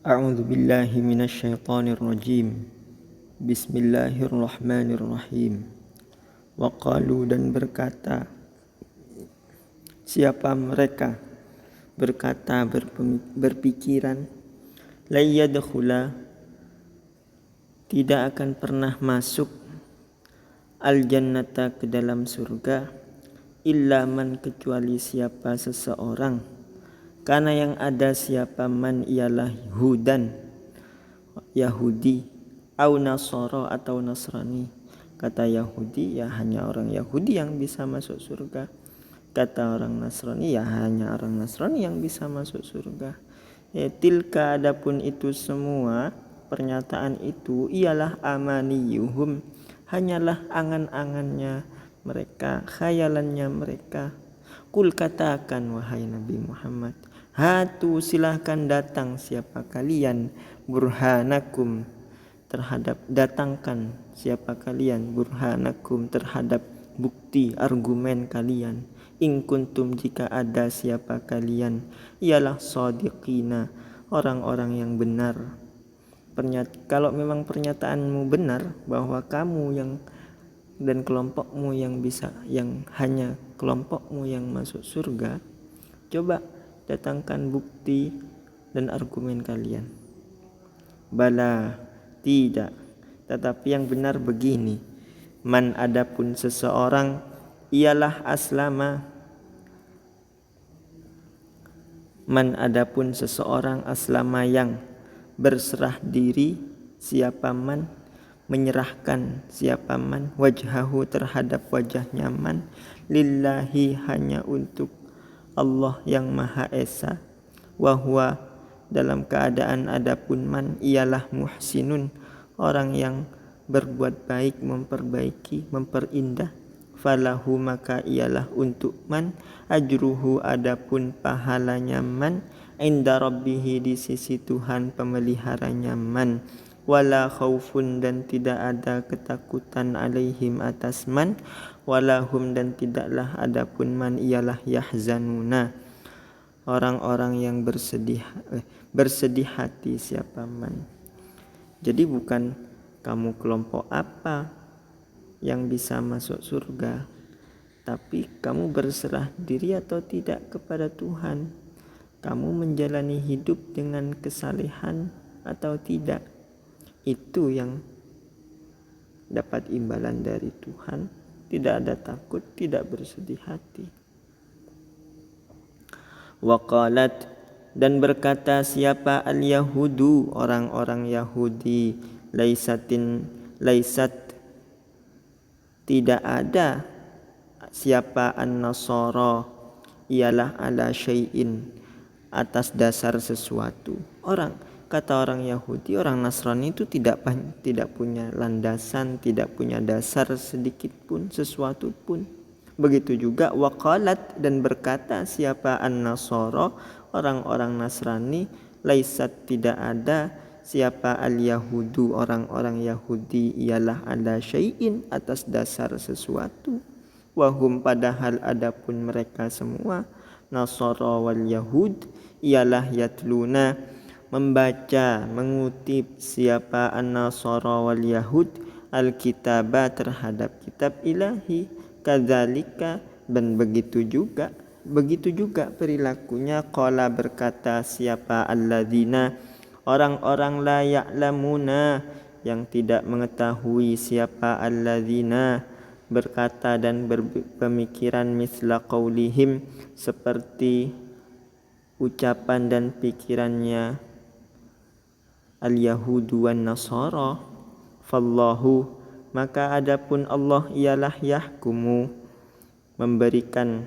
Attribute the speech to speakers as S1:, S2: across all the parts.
S1: A'udzu billahi minasyaitonir rajim. Bismillahirrahmanirrahim. Wa qalu, dan berkata siapa mereka, berkata berpikiran, la yadkhula, tidak akan pernah masuk, al jannata, ke dalam surga, illa man, kecuali siapa seseorang, karena yang ada siapa man ialah hudan, Yahudi, au nasara, atau Nasrani. Kata Yahudi, ya hanya orang Yahudi yang bisa masuk surga. Kata orang Nasrani, ya hanya orang Nasrani yang bisa masuk surga. Tilka, adapun itu semua, pernyataan itu, ialah amaniyuhum, hanyalah angan-angannya mereka, khayalannya mereka. Kul, katakan wahai Nabi Muhammad, hatu, silahkan datang siapa kalian, burhanakum, datangkan siapa kalian, burhanakum, terhadap bukti argumen kalian, in kuntum, jika ada siapa kalian, ialah shadiqina, orang-orang yang benar. Kalau memang pernyataanmu benar bahwa kamu yang dan kelompokmu yang bisa, yang hanya kelompokmu yang masuk surga, coba datangkan bukti dan argumen kalian. Bala, tidak, tetapi yang benar begini, man, adapun seseorang, ialah aslama, man, adapun seseorang, aslama, yang berserah diri, siapa man, menyerahkan siapa man, wajhahu, terhadap wajahnya man, lillahi, hanya untuk Allah yang Maha Esa, wahwa, dalam keadaan adapun man, ialah muhsinun, orang yang berbuat baik, memperbaiki, memperindah, falahu, maka ialah untuk man, ajruhu, adapun pahalanya man, inda rabbihi, di sisi Tuhan pemeliharanya man, wala khaufun, dan tidak ada ketakutan, alaihim, atas man, walahum, dan tidaklah adapun man, ialah yahzanuna, orang-orang yang bersedih hati, siapa man. Jadi bukan kamu kelompok apa yang bisa masuk surga, tapi kamu berserah diri atau tidak kepada Tuhan, kamu menjalani hidup dengan kesalehan atau tidak. Itu yang dapat imbalan dari Tuhan. Tidak ada takut, tidak bersedih hati. Waqalat, dan berkata siapa al-yahudu, orang-orang Yahudi, laisat, tidak ada siapa an-nasara, ialah ala syai'in, atas dasar sesuatu. Kata orang Yahudi, orang Nasrani itu tidak punya landasan, tidak punya dasar sedikit pun, sesuatu pun. Begitu juga waqalat, dan berkata siapa an-nasara, orang-orang Nasrani, laisat, tidak ada siapa al-yahudu, orang-orang Yahudi, ialah ala syai'in, atas dasar sesuatu. Wahum, padahal adapun mereka semua, nasara wal yahud, ialah yatluna, membaca, mengutip, siapa an-nasara wal yahud, al-kitaba, terhadap kitab ilahi, kadzalika, dan begitu juga perilakunya, qala, berkata siapa alladzina, orang-orang la ya'lamuna, yang tidak mengetahui, siapa alladzina, berkata dan berpemikiran, misla qaulihim, seperti ucapan dan pikirannya al-yahudu wan nasara, fallahu, maka adapun Allah ialah yahkumu, memberikan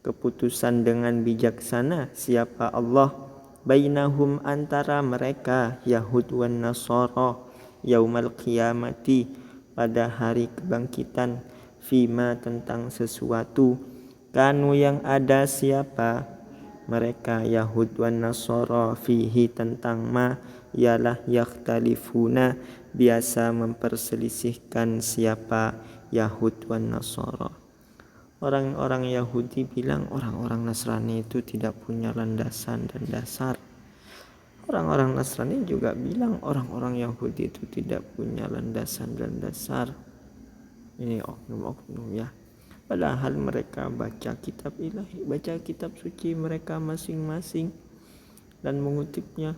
S1: keputusan dengan bijaksana, siapa Allah, bainahum, antara mereka, Yahud wan nasara, yaumal qiyamati, pada hari kebangkitan, fima, tentang sesuatu, kanu, yang ada siapa mereka, Yahud wan nasara, fihi, tentang ma, ialah yakhtalifuna, biasa memperselisihkan siapa Yahud wan nasara. Orang-orang Yahudi bilang orang-orang Nasrani itu tidak punya landasan dan dasar. Orang-orang Nasrani juga bilang orang-orang Yahudi itu tidak punya landasan dan dasar. Ini oknum-oknum ya. Padahal mereka baca kitab ilahi, baca kitab suci mereka masing-masing dan mengutipnya.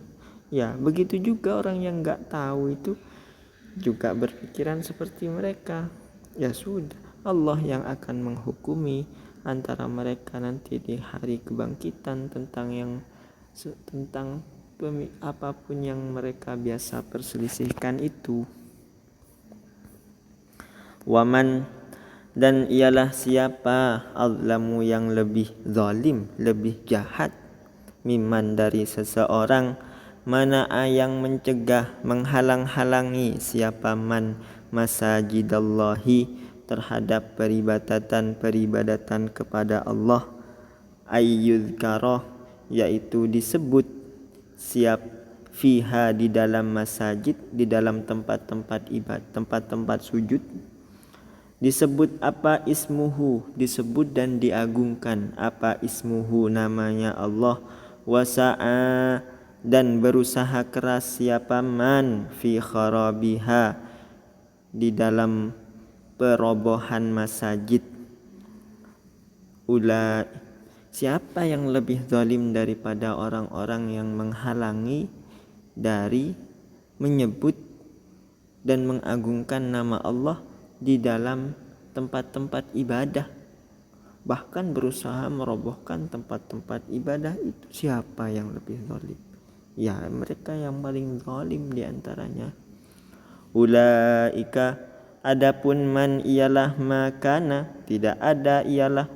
S1: Ya, begitu juga orang yang nggak tahu itu juga berpikiran seperti mereka. Ya sudah, Allah yang akan menghukumi antara mereka nanti di hari kebangkitan tentang apapun yang mereka biasa perselisihkan itu. Waman, dan ialah siapa azlamu yang lebih zalim, lebih jahat, miman dari seseorang, mana yang mencegah, menghalang-halangi siapa man masajidallahi terhadap peribadatan kepada Allah, ayyuzkara yaitu disebut siap fiha di dalam masajid, di dalam tempat-tempat ibadah, tempat-tempat sujud, disebut apa ismuhu, disebut dan diagungkan apa ismuhu, namanya Allah, wasa'a dan berusaha keras siapa man fi kharabiha di dalam perobohan masajid. Siapa yang lebih zalim daripada orang-orang yang menghalangi dari menyebut dan mengagungkan nama Allah di dalam tempat-tempat ibadah, bahkan berusaha merobohkan tempat-tempat ibadah itu. Siapa yang lebih zalim? Ya, mereka yang paling zalim di antaranya. Ulaika, adapun man ialah makana, tidak ada ialah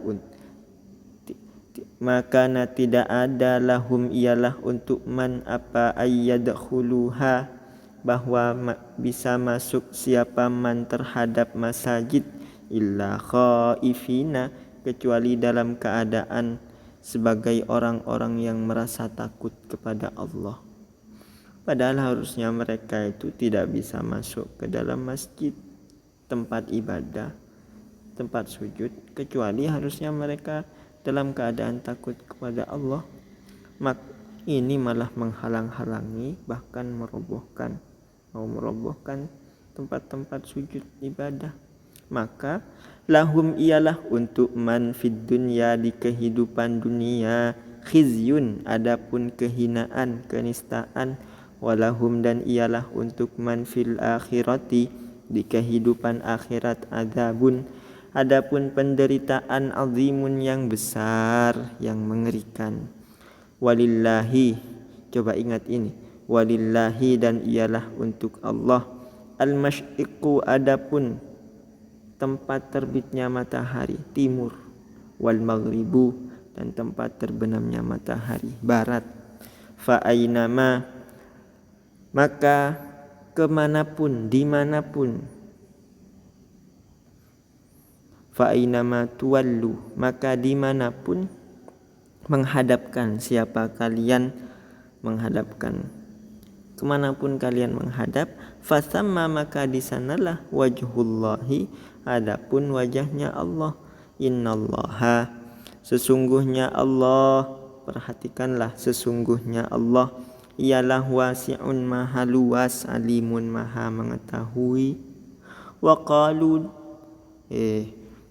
S1: makana tidak ada lahum ialah untuk man apa ayyadkhuluha, bahwa bisa masuk siapa man terhadap masajid, illa khaifina, kecuali dalam keadaan sebagai orang-orang yang merasa takut kepada Allah. Padahal harusnya mereka itu tidak bisa masuk ke dalam masjid, tempat ibadah, tempat sujud, kecuali harusnya mereka dalam keadaan takut kepada Allah. Ini malah menghalang-halangi, bahkan mau merobohkan tempat-tempat sujud ibadah. Maka lahum ialah untuk man fid dunya di kehidupan dunia, khizyun adapun kehinaan, kenistaan, walahum dan ialah untuk man fil akhirati di kehidupan akhirat, adzabun adapun penderitaan, azimun yang besar, yang mengerikan. Walillahi, coba ingat ini, walillahi dan ialah untuk Allah, al-masyriqu adapun tempat terbitnya matahari timur, wal maghribu dan tempat terbenamnya matahari barat. Fa ainama, maka kemanapun, dimanapun, fa ainama tuwallu, maka dimanapun menghadapkan siapa kalian, menghadapkan kemanapun kalian menghadap, fasamma maka di sanalah wajhullahi adapun wajahnya Allah. Innallaha, sesungguhnya Allah, perhatikanlah, sesungguhnya Allah ialah wasi'un maha luas, alimun maha mengetahui. Wa qalu,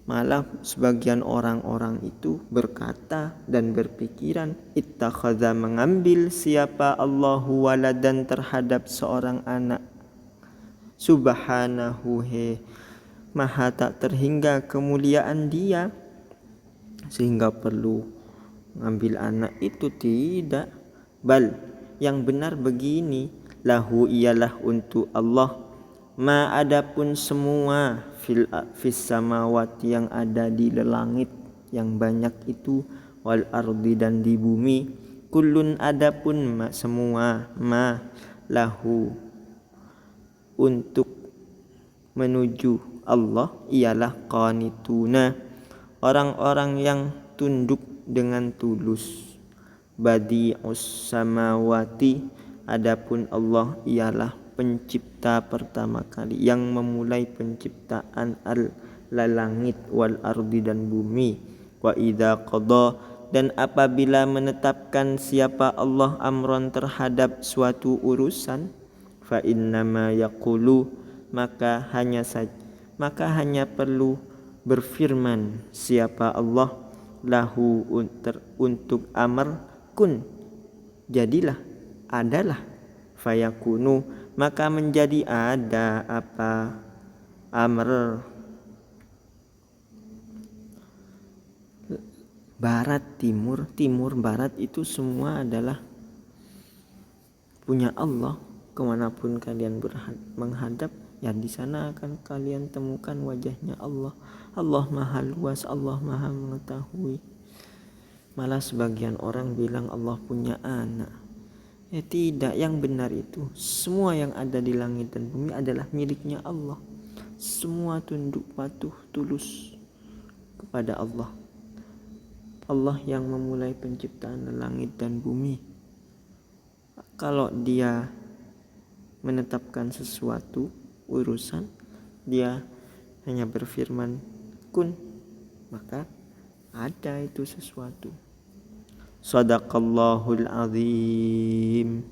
S1: malah sebagian orang-orang itu berkata dan berpikiran, ittakhadha mengambil siapa Allahu waladan terhadap seorang anak. Subhanahu, maha tak terhingga kemuliaan dia sehingga perlu mengambil anak itu. Tidak, bal yang benar begini, lahu ialah untuk Allah, ma adapun semua fis samawati yang ada di langit yang banyak itu, wal ardi dan di bumi, kullun adapun semua, ma lahu untuk menuju Allah ialah qanituna, orang-orang yang tunduk dengan tulus. Badi'us samawati, adapun Allah ialah pencipta pertama kali, yang memulai penciptaan langit, wal ardi dan bumi. Wa idza qada, dan apabila menetapkan siapa Allah amron terhadap suatu urusan, fa innama yaqulu, maka hanya perlu berfirman siapa Allah lahu untuk amr, kun, jadilah, adalah, fayakunu, maka menjadi ada apa amr. Barat, timur, timur, barat itu semua adalah punya Allah. Kemanapun kalian menghadap, ya di sana akan kalian temukan wajahnya Allah. Allah maha luas, Allah maha mengetahui. Malah sebagian orang bilang Allah punya anak. Ya tidak, yang benar itu semua yang ada di langit dan bumi adalah miliknya Allah. Semua tunduk patuh tulus kepada Allah. Allah yang memulai penciptaan langit dan bumi. Kalau dia menetapkan sesuatu urusan, dia hanya berfirman kun, maka ada itu sesuatu. Shadaqallahul azim.